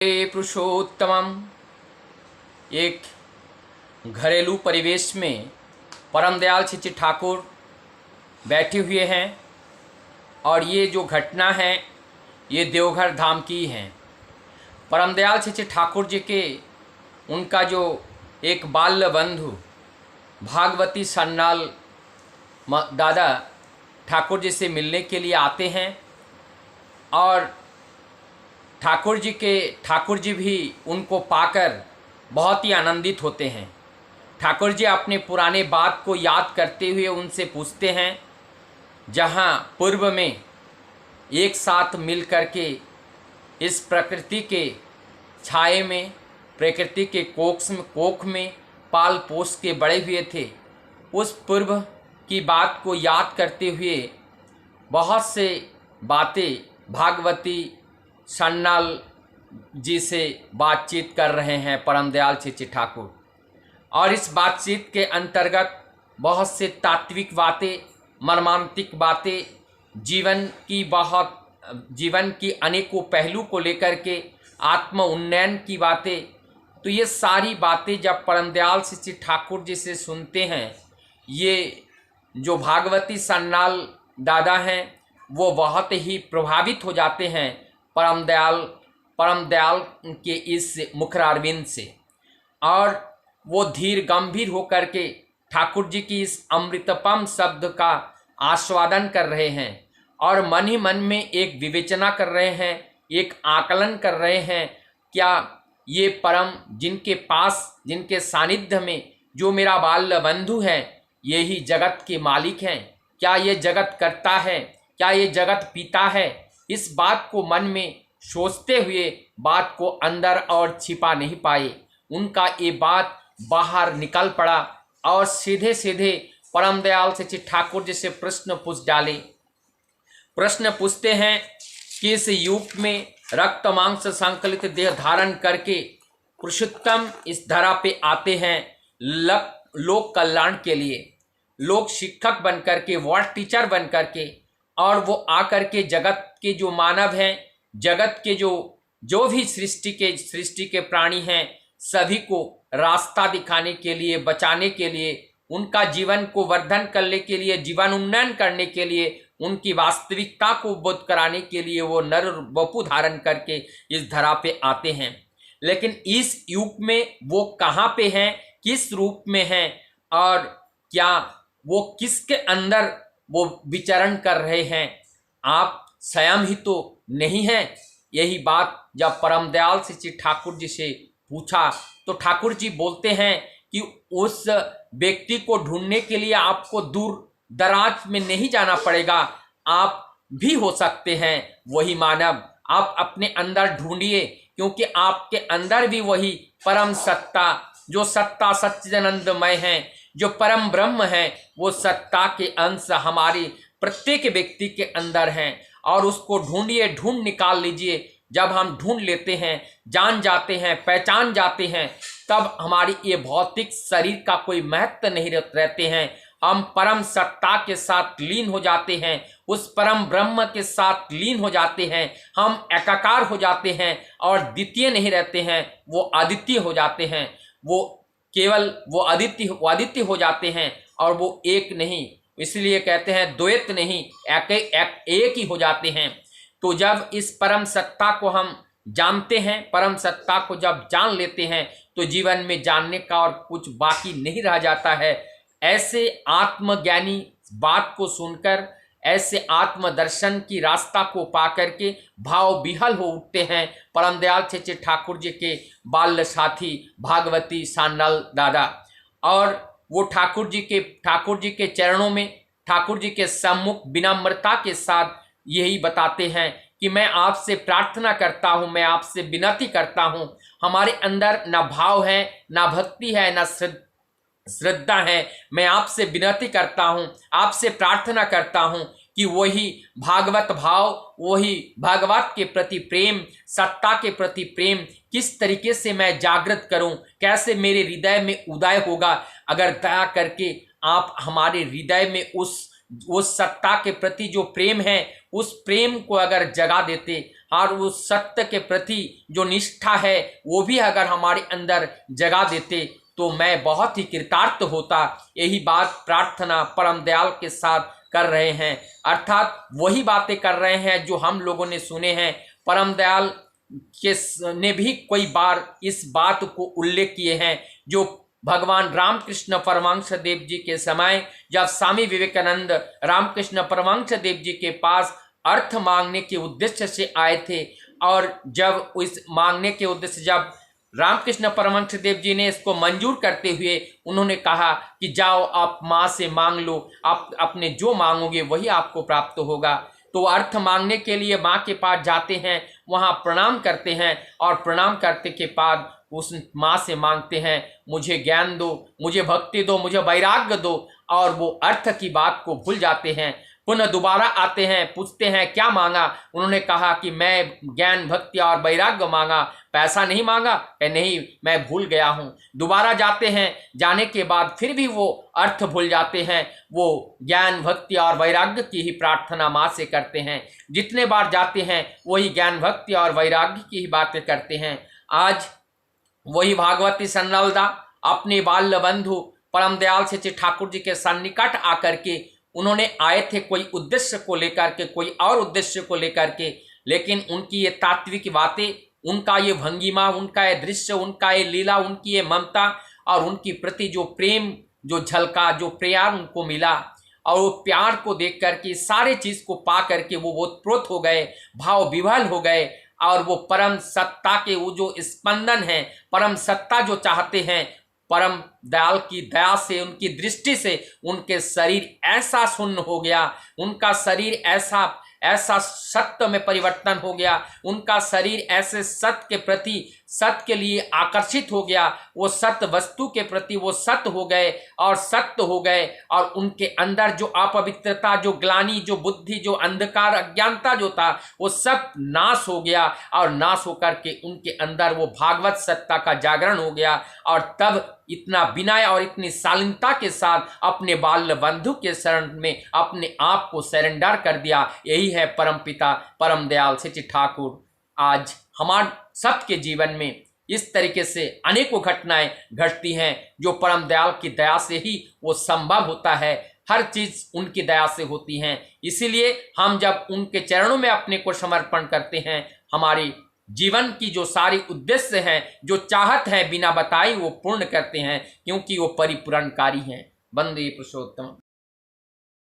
हे पुरुषोत्तमम। एक घरेलू परिवेश में परम दयाल श्री ठाकुर बैठे हुए हैं और ये जो घटना है ये देवघर धाम की है। परम दयाल श्री ठाकुर जी के उनका जो एक बाल्य बंधु भागवती सन्नाल दादा ठाकुर जी से मिलने के लिए आते हैं और ठाकुर जी भी उनको पाकर बहुत ही आनंदित होते हैं। ठाकुर जी अपने पुराने बात को याद करते हुए उनसे पूछते हैं, जहाँ पूर्व में एक साथ मिल कर के इस प्रकृति के छाए में, प्रकृति के कोख में पाल पोस के बड़े हुए थे, उस पूर्व की बात को याद करते हुए बहुत से बातें भागवती सन्नाल जी से बातचीत कर रहे हैं परम दयाल श्री ठाकुर। और इस बातचीत के अंतर्गत बहुत से तात्विक बातें, मर्मांतिक बातें, जीवन की अनेकों पहलू को लेकर के आत्म उन्नयन की बातें, तो ये सारी बातें जब परम दयाल श्री ठाकुर जी से सुनते हैं, ये जो भागवती सन्नाल दादा हैं वो बहुत ही प्रभावित हो जाते हैं परम दयाल के इस मुखरारविंद से। और वो धीर गंभीर होकर के ठाकुर जी की इस अमृतपम शब्द का आस्वादन कर रहे हैं और मन ही मन में एक विवेचना कर रहे हैं, एक आकलन कर रहे हैं, क्या ये परम जिनके सानिध्य में जो मेरा बाल्य बंधु है यही जगत के मालिक हैं? क्या ये जगत करता है? क्या ये जगत पीता है? इस बात को मन में सोचते हुए बात को अंदर और छिपा नहीं पाए। उनका ये बात बाहर निकल पड़ा और सीधे सीधे परम दयाल श्री ठाकुर जी से प्रश्न पूछ डाले। प्रश्न पूछते हैं कि इस युग में रक्त मांस संकलित देह धारण करके पुरुषोत्तम इस धरा पे आते हैं लोक कल्याण के लिए, लोक शिक्षक बन करके, वर्ल्ड टीचर बन करके, और वो आकर के जगत के जो मानव हैं, जगत के जो भी सृष्टि के प्राणी हैं, सभी को रास्ता दिखाने के लिए, बचाने के लिए, उनका जीवन को वर्धन करने के लिए, जीवन उन्नयन करने के लिए, उनकी वास्तविकता को बोध कराने के लिए वो नर वपु धारण करके इस धरा पे आते हैं। लेकिन इस युग में वो कहाँ पे हैं, किस रूप में हैं और क्या वो किसके अंदर वो विचरण कर रहे हैं, आप स्वयं ही तो नहीं हैं? यही बात जब परम दयाल श्री ठाकुर जी से पूछा तो ठाकुर जी बोलते हैं कि उस व्यक्ति को ढूंढने के लिए आपको दूर दराज में नहीं जाना पड़ेगा, आप भी हो सकते हैं वही मानव। आप अपने अंदर ढूंढिए, क्योंकि आपके अंदर भी वही परम सत्ता, जो सत्ता सच्चिदानंदमय है, जो परम ब्रह्म है, वो सत्ता के अंश हमारे प्रत्येक व्यक्ति के अंदर हैं। और उसको ढूंढिए, ढूंढ निकाल लीजिए। जब हम ढूंढ लेते हैं, जान जाते हैं, पहचान जाते हैं, तब हमारी ये भौतिक शरीर का कोई महत्व नहीं रहते हैं। हम परम सत्ता के साथ लीन हो जाते हैं, उस परम ब्रह्म के साथ लीन हो जाते हैं, हम एकाकार हो जाते हैं और द्वितीय नहीं रहते हैं, वो अद्वितीय हो जाते हैं। वो अद्वितीय हो जाते हैं और वो एक नहीं, इसलिए कहते हैं द्वैत नहीं, एक ही हो जाते हैं। तो जब इस परम सत्ता को हम जानते हैं, परम सत्ता को जब जान लेते हैं, तो जीवन में जानने का और कुछ बाकी नहीं रह जाता है। ऐसे आत्मज्ञानी बात को सुनकर, ऐसे आत्मदर्शन की रास्ता को पा करके भाव विहल हो उठते हैं परम दयाल श्री ठाकुर जी के बाल्य साथी भागवती सन्नाल दादा। और वो ठाकुर जी के चरणों में, ठाकुर जी के सम्मुख विनम्रता के साथ यही बताते हैं कि मैं आपसे प्रार्थना करता हूँ, मैं आपसे विनती करता हूँ। हमारे अंदर न भाव है, न भक्ति है, न श्रद्धा है। मैं आपसे विनती करता हूँ, आपसे प्रार्थना करता हूँ कि वही भागवत भाव, वही भागवत के प्रति प्रेम, सत्ता के प्रति प्रेम किस तरीके से मैं जागृत करूं, कैसे मेरे हृदय में उदय होगा। अगर दया करके आप हमारे हृदय में उस सत्ता के प्रति जो प्रेम है, उस प्रेम को अगर जगा देते, और उस सत्य के प्रति जो निष्ठा है वो भी अगर हमारे अंदर जगा देते तो मैं बहुत ही कृतार्थ होता। यही बात प्रार्थना परम दयाल के साथ कर रहे हैं, अर्थात वही बातें कर रहे हैं जो हम लोगों ने सुने हैं। परम दयाल के ने भी कई बार इस बात को उल्लेख किए हैं जो भगवान रामकृष्ण परमहंस देव जी के समय जब स्वामी विवेकानंद रामकृष्ण परमहंस देव जी के पास अर्थ मांगने के उद्देश्य से आए थे, और जब इस मांगने के उद्देश्य जब रामकृष्ण परमहंस देव जी ने इसको मंजूर करते हुए उन्होंने कहा कि जाओ आप माँ से मांग लो, आप अपने जो मांगोगे वही आपको प्राप्त होगा। तो अर्थ मांगने के लिए माँ के पास जाते हैं, वहाँ प्रणाम करते हैं और प्रणाम करते के बाद उस माँ से मांगते हैं मुझे ज्ञान दो, मुझे भक्ति दो, मुझे वैराग्य दो, और वो अर्थ की बात को भूल जाते हैं। पुनः दोबारा आते हैं, पूछते हैं क्या मांगा। उन्होंने कहा कि मैं ज्ञान भक्ति और वैराग्य मांगा, पैसा नहीं मांगा। नहीं, मैं भूल गया हूँ। दोबारा जाते हैं, जाने के बाद फिर भी वो अर्थ भूल जाते हैं। वो ज्ञान भक्ति और वैराग्य की ही प्रार्थना माँ से करते हैं। जितने बार जाते हैं वही ज्ञान भक्ति और वैराग्य की ही बातें करते हैं। आज वही भागवती सन्नलदा अपने बाल्य बंधु परम दयाल से ठाकुर जी के सन्निकट आकर के उन्होंने आए थे कोई उद्देश्य को लेकर के, कोई और उद्देश्य को लेकर के, लेकिन उनकी ये तात्विक बातें, उनका ये भंगिमा, उनका ये दृश्य, उनका ये लीला, उनकी ये ममता और उनकी प्रति जो प्रेम जो झलका, जो प्यार उनको मिला, और वो प्यार को देख करके सारे चीज़ को पा करके वो ओतप्रोत हो गए, भाव विभल हो गए, और वो परम सत्ता के वो जो स्पंदन है, परम सत्ता जो चाहते हैं, परम दयाल की दया से, उनकी दृष्टि से उनके शरीर ऐसा शून्य हो गया, उनका शरीर ऐसा सत्य में परिवर्तन हो गया, उनका शरीर ऐसे सत्य के प्रति, सत्य के लिए आकर्षित हो गया, वो सत्य वस्तु के प्रति वो सत्य हो गए और सत्य हो गए, और उनके अंदर जो अपवित्रता, जो ग्लानि, जो बुद्धि, जो अंधकार, अज्ञानता जो था वो सब नाश हो गया, और नाश होकर के उनके अंदर वो भागवत सत्ता का जागरण हो गया। और तब इतना विनय और इतनी शालीनता के साथ अपने बाल्य बंधु के शरण में अपने आप को सरेंडर कर दिया। यही है परमपिता परम दयाल सच्चिद ठाकुर। आज हमारे सबके जीवन में इस तरीके से अनेकों घटनाएं घटती हैं जो परम दयाल की दया से ही वो संभव होता है। हर चीज उनकी दया से होती हैं। इसीलिए हम जब उनके चरणों में अपने को समर्पण करते हैं, हमारी जीवन की जो सारी उद्देश्य हैं, जो चाहत है बिना बताए वो पूर्ण करते हैं, क्योंकि वो परिपूर्णकारी हैं। वंदे पुरुषोत्तम।